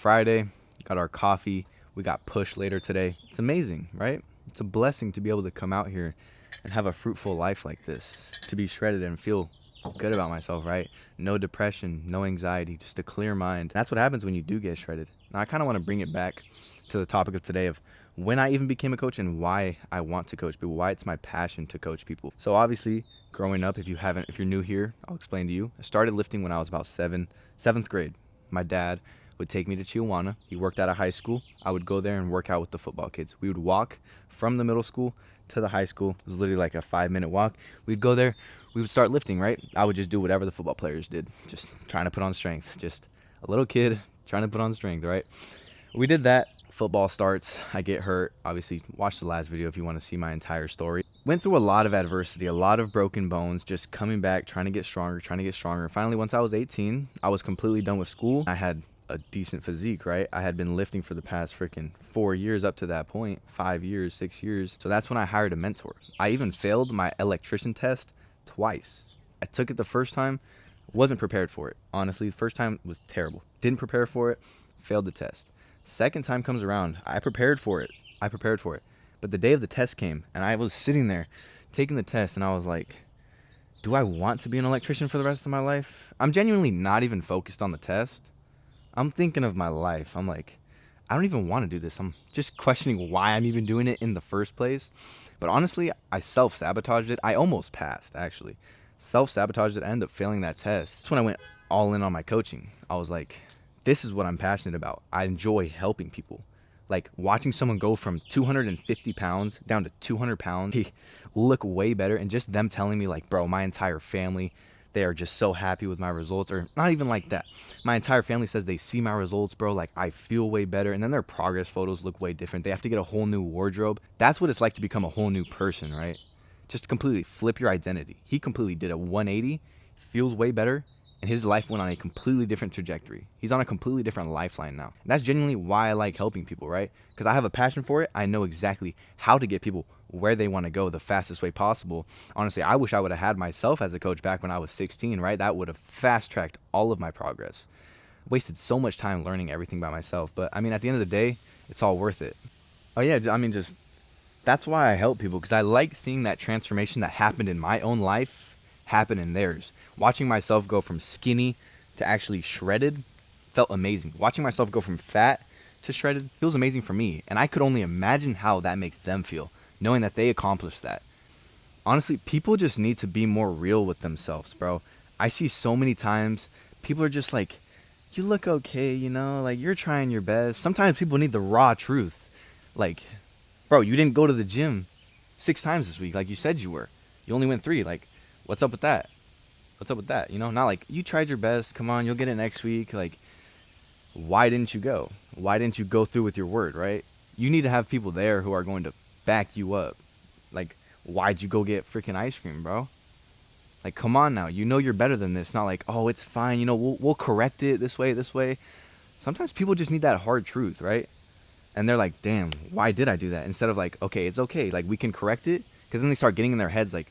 Friday, got our coffee. We got pushed later today. It's amazing, right? It's a blessing to be able to come out here and have a fruitful life like this, to be shredded and feel good about myself, right? No depression, no anxiety, just a clear mind. That's what happens when you do get shredded. Now, I kind of want to bring it back to the topic of today of when I even became a coach and why I want to coach people, why it's my passion to coach people. So obviously, growing up, if you're new here, I'll explain to you. I started lifting when I was about seventh grade. My dad would take me to Chihuahua. He worked at a high school. I would go there and work out with the football kids. We would walk from the middle school to the high school. It was literally like a 5-minute walk. We'd go there. We would start lifting, right? I would just do whatever the football players did, just trying to put on strength. Just a little kid trying to put on strength, right? We did that. Football starts. I get hurt. Obviously, watch the last video if you want to see my entire story. Went through a lot of adversity, a lot of broken bones, just coming back, trying to get stronger. Finally, once I was 18, I was completely done with school. I had a decent physique, right? I had been lifting for the past freaking 4 years up to that point, 5 years, 6 years. So that's when I hired a mentor. I even failed my electrician test twice. I took it the first time, wasn't prepared for it. Honestly, the first time was terrible. Didn't prepare for it, failed the test. Second time comes around, I prepared for it. But the day of the test came and I was sitting there taking the test and I was like, do I want to be an electrician for the rest of my life? I'm genuinely not even focused on the test. I'm thinking of my life. I'm like, I don't even want to do this. I'm just questioning why I'm even doing it in the first place. But honestly, I self-sabotaged it. I almost passed, actually. Self-sabotaged it. I ended up failing that test. That's when I went all in on my coaching. I was like, this is what I'm passionate about. I enjoy helping people. Like watching someone go from 250 pounds down to 200 pounds, they look way better. And just them telling me like, bro, my entire family, they are just so happy with my results. Or not even like that. My entire family says they see my results, bro. Like I feel way better. And then their progress photos look way different. They have to get a whole new wardrobe. That's what it's like to become a whole new person, right? Just completely flip your identity. He completely did a 180, feels way better. And his life went on a completely different trajectory. He's on a completely different lifeline now. And that's genuinely why I like helping people, right? Because I have a passion for it. I know exactly how to get people where they want to go the fastest way possible. Honestly, I wish I would have had myself as a coach back when I was 16, right? That would have fast-tracked all of my progress. Wasted so much time learning everything by myself. But, I mean, at the end of the day, it's all worth it. Oh, yeah, I mean, just that's why I help people. Because I like seeing that transformation that happened in my own life happen in theirs. Watching myself go from skinny to actually shredded felt amazing. Watching myself go from fat to shredded feels amazing for me. And I could only imagine how that makes them feel, knowing that they accomplished that. Honestly, people just need to be more real with themselves, bro. I see so many times people are just like, you look okay, you know, like you're trying your best. Sometimes people need the raw truth. Like, bro, you didn't go to the gym 6 times this week like you said you were. You only went 3. Like, what's up with that? What's up with that? You know, not like you tried your best. Come on, you'll get it next week. Like, why didn't you go? Why didn't you go through with your word, right? You need to have people there who are going to back you up. Like, why'd you go get freaking ice cream, bro? Like, come on now. You know you're better than this. Not like, oh, it's fine. You know, we'll correct it this way, this way. Sometimes people just need that hard truth, right? And they're like, damn, why did I do that? Instead of like, okay, it's okay. Like, we can correct it. Because then they start getting in their heads like,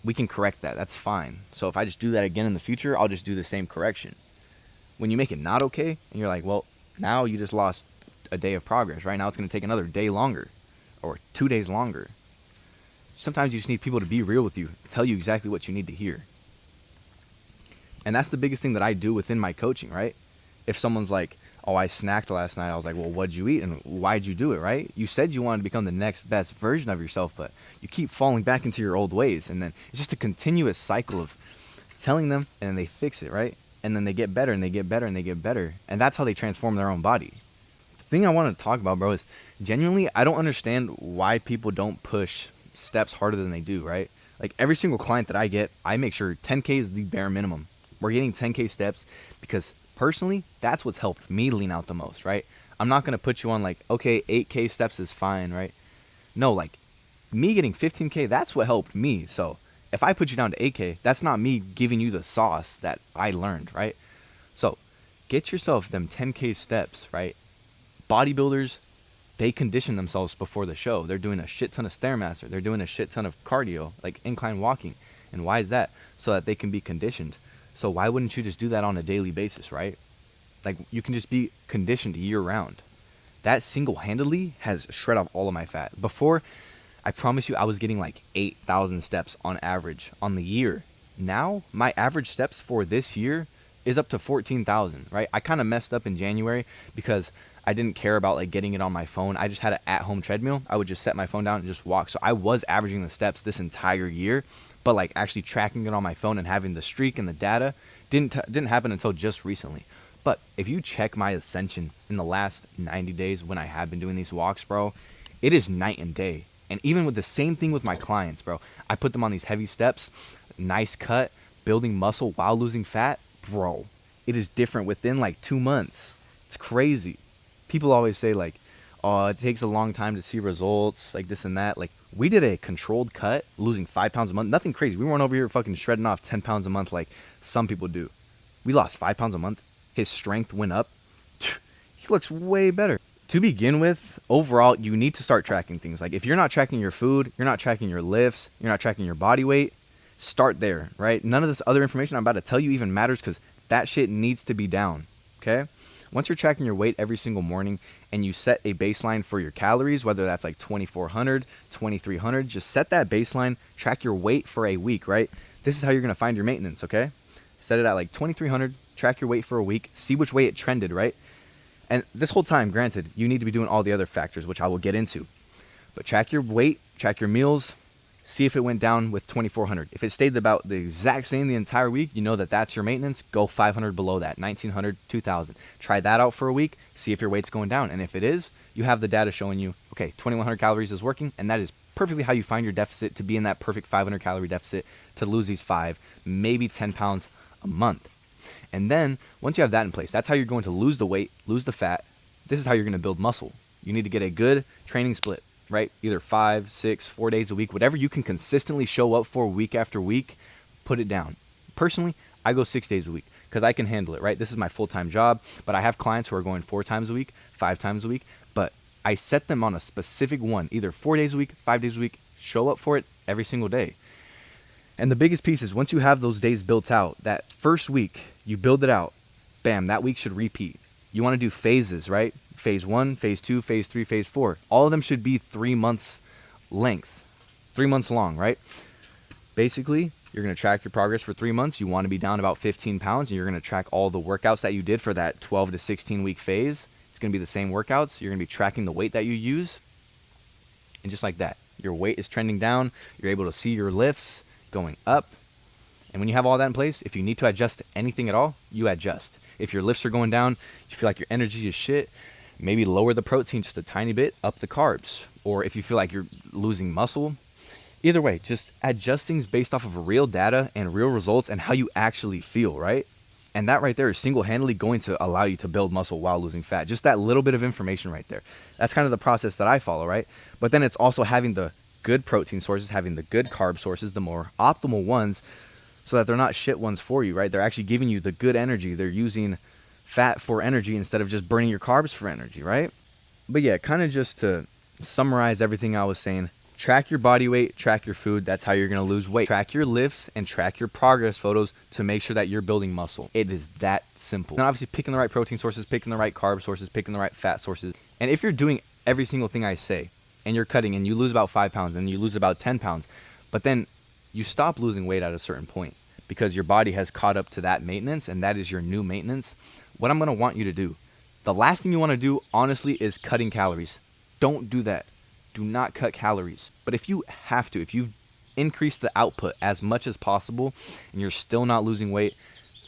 we can correct that. That's fine. So if I just do that again in the future, I'll just do the same correction. When you make it not okay, and you're like, well, now you just lost a day of progress, right? Now it's going to take another day longer or 2 days longer. Sometimes you just need people to be real with you, tell you exactly what you need to hear. And that's the biggest thing that I do within my coaching, right? If someone's like, oh, I snacked last night, I was like, well, what'd you eat and why'd you do it, right? You said you wanted to become the next best version of yourself, but you keep falling back into your old ways. And then it's just a continuous cycle of telling them and then they fix it, right? And then they get better and they get better and they get better. And that's how they transform their own body. The thing I want to talk about, bro, is genuinely, I don't understand why people don't push steps harder than they do, right? Like every single client that I get, I make sure 10K is the bare minimum. We're getting 10K steps because personally, that's what's helped me lean out the most, right? I'm not going to put you on like, okay, 8K steps is fine, right? No, like me getting 15K, that's what helped me. So if I put you down to 8K, that's not me giving you the sauce that I learned, right? So get yourself them 10K steps, right? Bodybuilders, they condition themselves before the show. They're doing a shit ton of Stairmaster. They're doing a shit ton of cardio, like incline walking. And why is that? So that they can be conditioned. So why wouldn't you just do that on a daily basis, right? Like you can just be conditioned year round. That single-handedly has shred off all of my fat. Before, I promise you, I was getting like 8,000 steps on average on the year. Now, my average steps for this year is up to 14,000, right? I kind of messed up in January because I didn't care about like getting it on my phone. I just had an at-home treadmill. I would just set my phone down and just walk. So I was averaging the steps this entire year, but like actually tracking it on my phone and having the streak and the data didn't happen until just recently. But if you check my ascension in the last 90 days when I have been doing these walks, bro, it is night and day. And even with the same thing with my clients, bro, I put them on these heavy steps, nice cut, building muscle while losing fat, bro. It is different within like 2 months. It's crazy. People always say like, oh, it takes a long time to see results, like this and that. Like we did a controlled cut, losing 5 pounds a month. Nothing crazy. We weren't over here fucking shredding off 10 pounds a month like some people do. We lost 5 pounds a month. His strength went up. He looks way better. To begin with, overall, you need to start tracking things. Like if you're not tracking your food, you're not tracking your lifts, you're not tracking your body weight, start there, right? None of this other information I'm about to tell you even matters because that shit needs to be down, okay? Once you're tracking your weight every single morning and you set a baseline for your calories, whether that's like 2,400, 2,300, just set that baseline, track your weight for a week, right? This is how you're going to find your maintenance, okay? Set it at like 2,300, track your weight for a week, see which way it trended, right? And this whole time, granted, you need to be doing all the other factors, which I will get into. But track your weight, track your meals, see if it went down with 2,400. If it stayed about the exact same the entire week, you know that that's your maintenance. Go 500 below that, 1,900, 2,000. Try that out for a week, see if your weight's going down. And if it is, you have the data showing you, okay, 2,100 calories is working, and that is perfectly how you find your deficit to be in that perfect 500 calorie deficit to lose these 5, maybe 10 pounds a month. And then once you have that in place, that's how you're going to lose the weight, lose the fat. This is how you're going to build muscle. You need to get a good training split, right? Either 5, 6, 4 days a week, whatever you can consistently show up for week after week, put it down. Personally, I go 6 days a week because I can handle it, right? This is my full-time job, but I have clients who are going 4 times a week, 5 times a week, but I set them on a specific one, either 4 days a week, 5 days a week, show up for it every single day. And the biggest piece is once you have those days built out, that first week, you build it out, bam, that week should repeat. You want to do phases, right? Phase 1, phase 2, phase 3, phase 4. All of them should be 3 months length, 3 months long, right? Basically, you're going to track your progress for 3 months. You want to be down about 15 pounds, and you're going to track all the workouts that you did for that 12 to 16 week phase. It's going to be the same workouts. You're going to be tracking the weight that you use. And just like that, your weight is trending down. You're able to see your lifts going up. And when you have all that in place, if you need to adjust anything at all, you adjust. If your lifts are going down, you feel like your energy is shit, maybe lower the protein just a tiny bit, up the carbs. Or if you feel like you're losing muscle, either way, just adjust things based off of real data and real results and how you actually feel, right? And that right there is single-handedly going to allow you to build muscle while losing fat. Just that little bit of information right there. That's kind of the process that I follow, right? But then it's also having the good protein sources, having the good carb sources, the more optimal ones, so that they're not shit ones for you, right? They're actually giving you the good energy. They're using fat for energy instead of just burning your carbs for energy, right? But yeah, kind of just to summarize everything I was saying, track your body weight, track your food. That's how you're going to lose weight. Track your lifts and track your progress photos to make sure that you're building muscle. It is that simple. And obviously picking the right protein sources, picking the right carb sources, picking the right fat sources. And if you're doing every single thing I say and you're cutting and you lose about 5 pounds and you lose about 10 pounds, but then you stop losing weight at a certain point because your body has caught up to that maintenance and that is your new maintenance, what I'm going to want you to do, the last thing you want to do, honestly, is cutting calories. Don't do that. Do not cut calories. But if you have to, if you increase the output as much as possible and you're still not losing weight,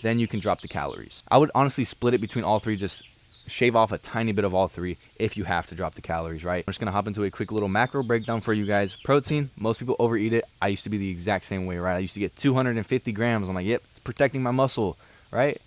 then you can drop the calories. I would honestly split it between all three, just shave off a tiny bit of all three if you have to drop the calories, right? I'm just gonna hop into a quick little macro breakdown for you guys. Protein, most people overeat it. I used to be the exact same way, right? I used to get 250 grams. I'm like, yep, it's protecting my muscle, right?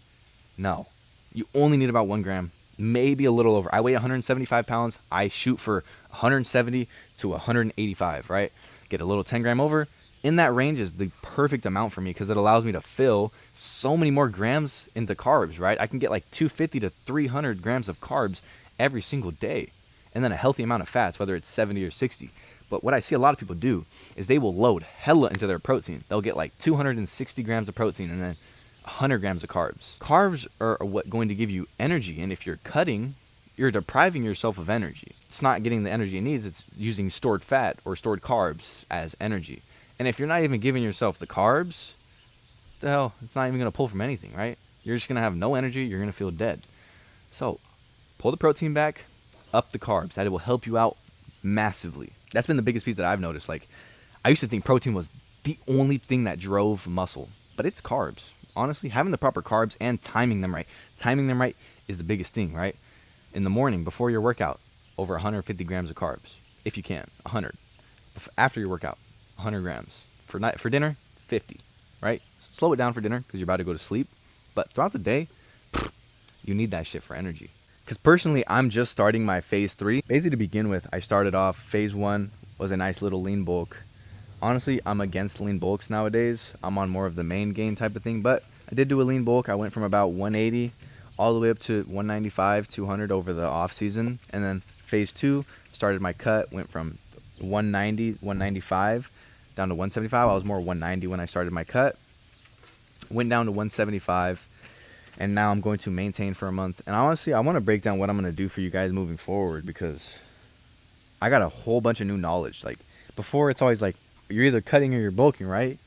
No, you only need about 1 gram, maybe a little over. I weigh 175 pounds. I shoot for 170 to 185, right? Get a little 10 gram over. In that range is the perfect amount for me because it allows me to fill so many more grams into carbs, right? I can get like 250 to 300 grams of carbs every single day. And then a healthy amount of fats, whether it's 70 or 60. But what I see a lot of people do is they will load hella into their protein. They'll get like 260 grams of protein and then 100 grams of carbs. Carbs are what going to give you energy, and if you're cutting, you're depriving yourself of energy. It's not getting the energy it needs, it's using stored fat or stored carbs as energy. And if you're not even giving yourself the carbs, the hell, it's not even going to pull from anything, right? You're just going to have no energy, you're going to feel dead. So, pull the protein back, up the carbs. That will help you out massively. That's been the biggest piece that I've noticed. Like, I used to think protein was the only thing that drove muscle, but it's carbs. Honestly, having the proper carbs and timing them right. Timing them right is the biggest thing, right? In the morning, before your workout, over 150 grams of carbs, if you can, 100. After your workout, 100 grams. For dinner, 50, right? Slow it down for dinner because you're about to go to sleep. But throughout the day, you need that shit for energy. Because personally, I'm just starting my phase 3. Basically, to begin with, I started off, phase 1 was a nice little lean bulk. Honestly, I'm against lean bulks nowadays. I'm on more of the main gain type of thing. But I did do a lean bulk. I went from about 180 all the way up to 195, 200 over the off season. And then phase 2, started my cut, went from 190, 195 down to 175. I was more 190 when I started my cut. Went down to 175. And now I'm going to maintain for a month. And honestly, I want to break down what I'm going to do for you guys moving forward, because I got a whole bunch of new knowledge. Like, before, it's always like, you're either cutting or you're bulking, right?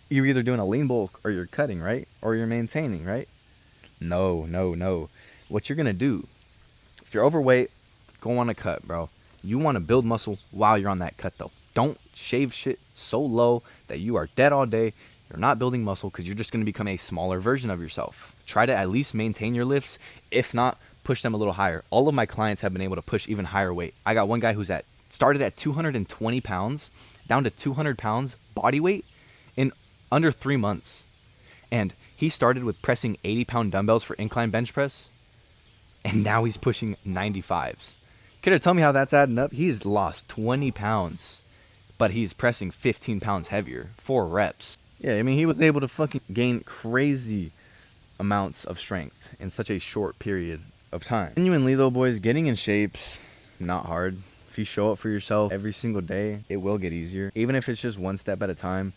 You're either doing a lean bulk or you're cutting, right? Or you're maintaining, right? No. What you're going to do, if you're overweight, go on a cut, bro. You want to build muscle while you're on that cut, though. Don't shave shit so low that you are dead all day. You're not building muscle, because you're just going to become a smaller version of yourself. Try to at least maintain your lifts. If not, push them a little higher. All of my clients have been able to push even higher weight. I got one guy who's started at 220 pounds, down to 200 pounds body weight in under 3 months. And he started with pressing 80-pound dumbbells for incline bench press, and now he's pushing 95s. Can you tell me how that's adding up? He's lost 20 pounds, but he's pressing 15 pounds heavier, 4 reps. Yeah, I mean, he was able to fucking gain crazy amounts of strength in such a short period of time. Genuinely though, boys, getting in shape's not hard. If you show up for yourself every single day, it will get easier. Even if it's just one step at a time,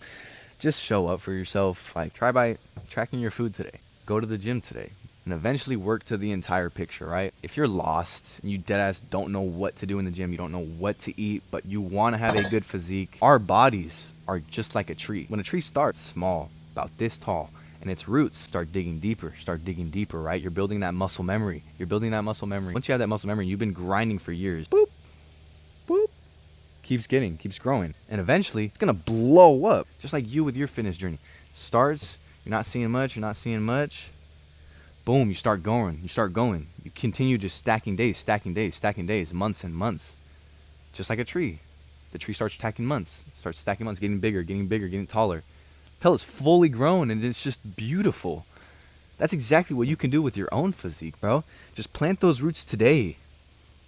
just show up for yourself. Like, try by tracking your food today. Go to the gym today. And eventually work to the entire picture, right? If you're lost and you deadass don't know what to do in the gym, you don't know what to eat, but you want to have a good physique, our bodies are just like a tree. When a tree starts small, about this tall, and its roots start digging deeper, right? You're building that muscle memory. Once you have that muscle memory, you've been grinding for years. Boop, boop. Keeps growing. And eventually, it's going to blow up. Just like you with your fitness journey. Starts, you're not seeing much. Boom, you start going. You continue just stacking days, months and months. Just like a tree. The tree starts stacking months, getting bigger, getting taller, till it's fully grown, and it's just beautiful. That's exactly what you can do with your own physique, bro. Just plant those roots today.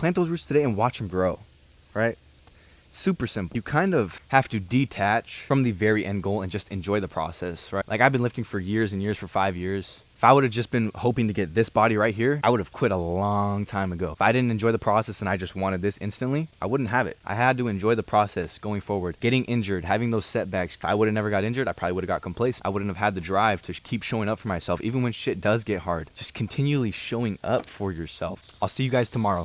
And watch them grow, right? Super simple. You kind of have to detach from the very end goal and just enjoy the process, right? Like, I've been lifting for years and years, for 5 years. If I would have just been hoping to get this body right here, I would have quit a long time ago. If I didn't enjoy the process and I just wanted this instantly, I wouldn't have it. I had to enjoy the process going forward. Getting injured, having those setbacks. If I would have never got injured, I probably would have got complacent. I wouldn't have had the drive to keep showing up for myself, even when shit does get hard. Just continually showing up for yourself. I'll see you guys tomorrow.